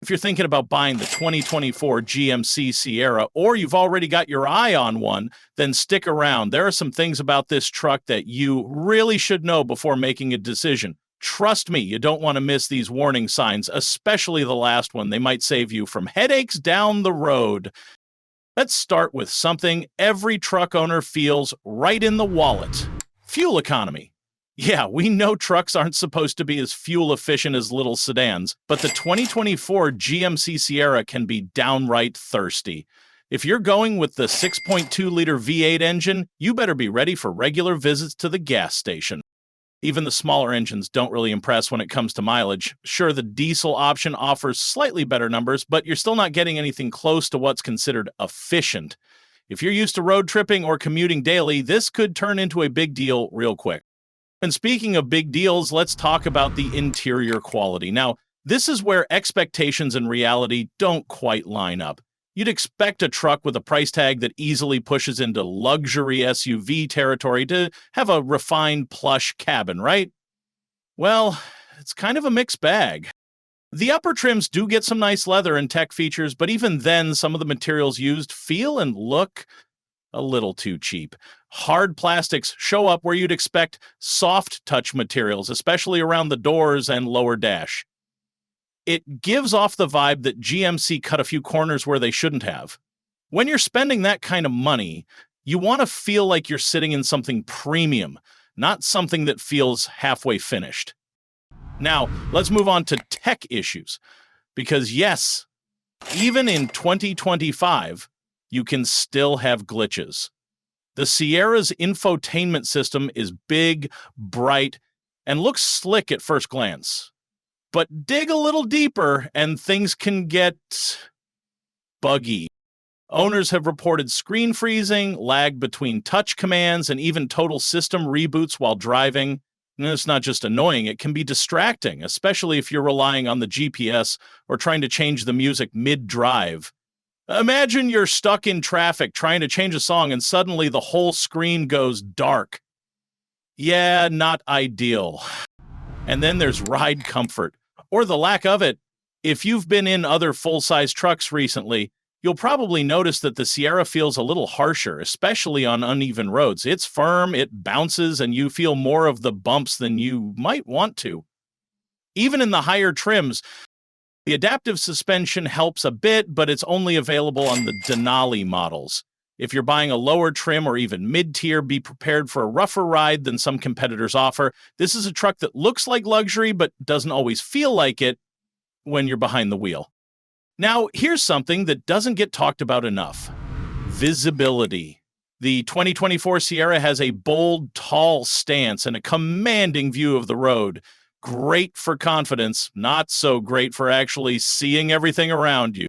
If you're thinking about buying the 2024 GMC Sierra, or you've already got your eye on one, then stick around. There are some things about this truck that you really should know before making a decision. Trust me, you don't want to miss these warning signs, especially the last one. They might save you from headaches down the road. Let's start with something every truck owner feels right in the wallet: fuel economy. Yeah, we know trucks aren't supposed to be as fuel efficient as little sedans, but the 2024 GMC Sierra can be downright thirsty. If you're going with the 6.2-liter V8 engine, you better be ready for regular visits to the gas station. Even the smaller engines don't really impress when it comes to mileage. Sure, the diesel option offers slightly better numbers, but you're still not getting anything close to what's considered efficient. If you're used to road tripping or commuting daily, this could turn into a big deal real quick. And speaking of big deals, let's talk about the interior quality. Now, this is where expectations and reality don't quite line up. You'd expect a truck with a price tag that easily pushes into luxury SUV territory to have a refined plush cabin, right? Well, it's kind of a mixed bag. The upper trims do get some nice leather and tech features, but even then, some of the materials used feel and look a little too cheap. Hard plastics show up where you'd expect soft touch materials, especially around the doors and lower dash. It gives off the vibe that GMC cut a few corners where they shouldn't have. When you're spending that kind of money, you want to feel like you're sitting in something premium, not something that feels halfway finished. Now, let's move on to tech issues. Because yes, even in 2025, you can still have glitches. The Sierra's infotainment system is big, bright, and looks slick at first glance. But dig a little deeper and things can get buggy. Owners have reported screen freezing, lag between touch commands, and even total system reboots while driving. And it's not just annoying, it can be distracting, especially if you're relying on the GPS or trying to change the music mid-drive. Imagine you're stuck in traffic trying to change a song and suddenly the whole screen goes dark. Yeah, not ideal. And then there's ride comfort, or the lack of it. If you've been in other full-size trucks recently, you'll probably notice that the Sierra feels a little harsher, especially on uneven roads. It's firm, it bounces, and you feel more of the bumps than you might want to. Even in the higher trims, the adaptive suspension helps a bit, but it's only available on the Denali models. If you're buying a lower trim or even mid-tier, be prepared for a rougher ride than some competitors offer. This is a truck that looks like luxury, but doesn't always feel like it when you're behind the wheel. Now, here's something that doesn't get talked about enough: visibility. The 2024 Sierra has a bold, tall stance and a commanding view of the road. Great for confidence, not so great for actually seeing everything around you.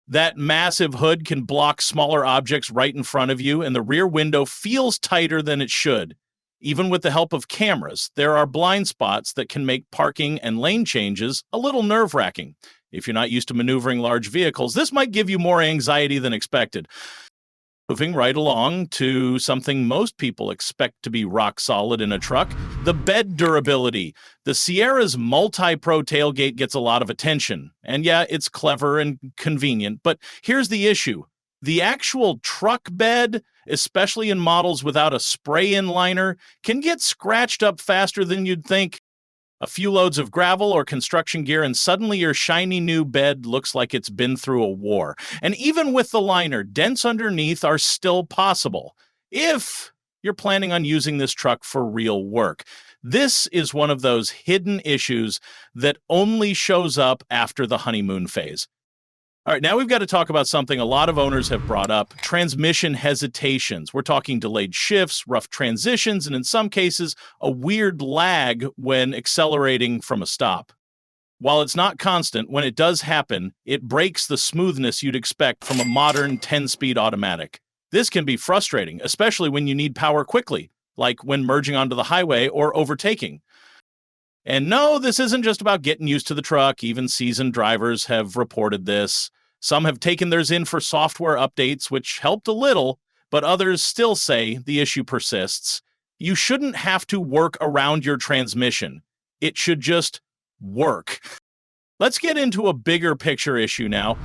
That massive hood can block smaller objects right in front of you, and the rear window feels tighter than it should. Even with the help of cameras, there are blind spots that can make parking and lane changes a little nerve-wracking. If you're not used to maneuvering large vehicles, this might give you more anxiety than expected. Moving right along to something most people expect to be rock solid in a truck: the bed durability. The Sierra's multi-pro tailgate gets a lot of attention. And yeah, it's clever and convenient, but here's the issue. The actual truck bed, especially in models without a spray-in liner, can get scratched up faster than you'd think. A few loads of gravel or construction gear, and suddenly your shiny new bed looks like it's been through a war. And even with the liner, dents underneath are still possible, if you're planning on using this truck for real work. This is one of those hidden issues that only shows up after the honeymoon phase. All right, now we've got to talk about something a lot of owners have brought up: transmission hesitations. We're talking delayed shifts, rough transitions, and in some cases, a weird lag when accelerating from a stop. While it's not constant, when it does happen, it breaks the smoothness you'd expect from a modern 10-speed automatic. This can be frustrating, especially when you need power quickly, like when merging onto the highway or overtaking. And no, this isn't just about getting used to the truck. Even seasoned drivers have reported this. Some have taken theirs in for software updates, which helped a little, but others still say the issue persists. You shouldn't have to work around your transmission. It should just work. Let's get into a bigger picture issue now.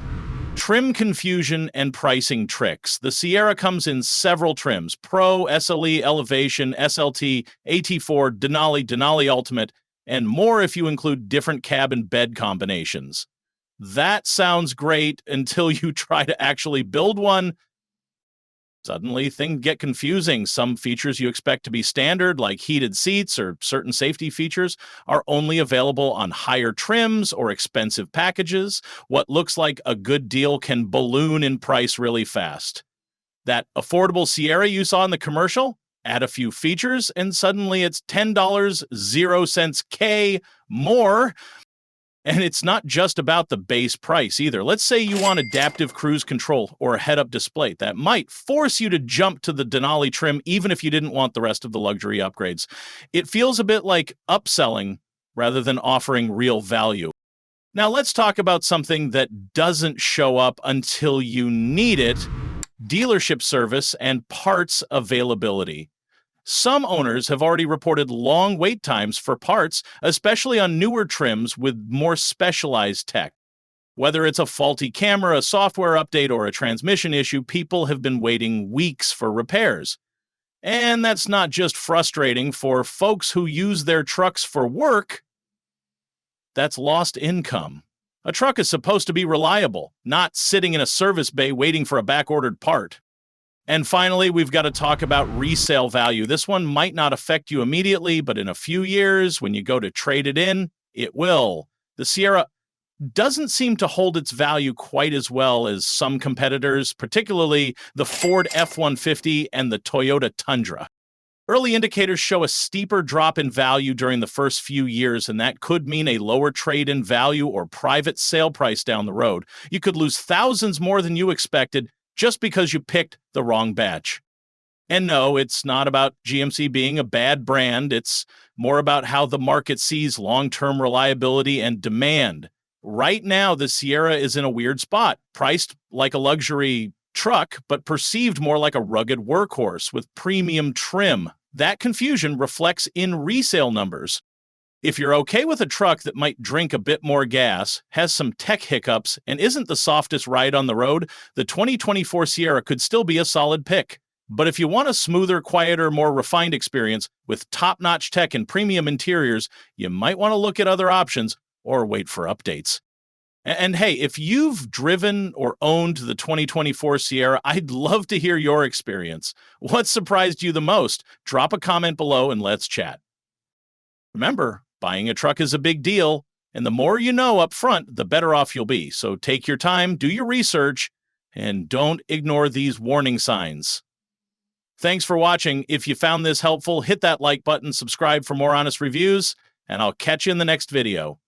Trim confusion and pricing tricks. The Sierra comes in several trims: Pro, SLE, Elevation, SLT, AT4, Denali, Denali Ultimate, and more if you include different cab and bed combinations. That sounds great until you try to actually build one. Suddenly, things get confusing. Some features you expect to be standard, like heated seats or certain safety features, are only available on higher trims or expensive packages. What looks like a good deal can balloon in price really fast. That affordable Sierra you saw in the commercial, add a few features, and suddenly it's $10, 0 cents K more. And it's not just about the base price either. Let's say you want adaptive cruise control or a head-up display. That might force you to jump to the Denali trim even if you didn't want the rest of the luxury upgrades. It feels a bit like upselling rather than offering real value. Now let's talk about something that doesn't show up until you need it: dealership service and parts availability. Some owners have already reported long wait times for parts, especially on newer trims with more specialized tech. Whether it's a faulty camera, a software update, or a transmission issue, people have been waiting weeks for repairs. And that's not just frustrating for folks who use their trucks for work, that's lost income. A truck is supposed to be reliable, not sitting in a service bay waiting for a back-ordered part. And finally, we've got to talk about resale value. This one might not affect you immediately, but in a few years, when you go to trade it in, it will. The Sierra doesn't seem to hold its value quite as well as some competitors, particularly the Ford F-150 and the Toyota Tundra. Early indicators show a steeper drop in value during the first few years, and that could mean a lower trade-in value or private sale price down the road. You could lose thousands more than you expected just because you picked the wrong batch. And no, it's not about GMC being a bad brand. It's more about how the market sees long-term reliability and demand. Right now, the Sierra is in a weird spot, priced like a luxury truck, but perceived more like a rugged workhorse with premium trim. That confusion reflects in resale numbers. If you're okay with a truck that might drink a bit more gas, has some tech hiccups, and isn't the softest ride on the road, the 2024 Sierra could still be a solid pick. But if you want a smoother, quieter, more refined experience with top-notch tech and premium interiors, you might want to look at other options or wait for updates. And hey, if you've driven or owned the 2024 Sierra, I'd love to hear your experience. What surprised you the most? Drop a comment below and let's chat. Remember, buying a truck is a big deal, and the more you know up front, the better off you'll be. So take your time, do your research, and don't ignore these warning signs. Thanks for watching. If you found this helpful, hit that like button, subscribe for more honest reviews, and I'll catch you in the next video.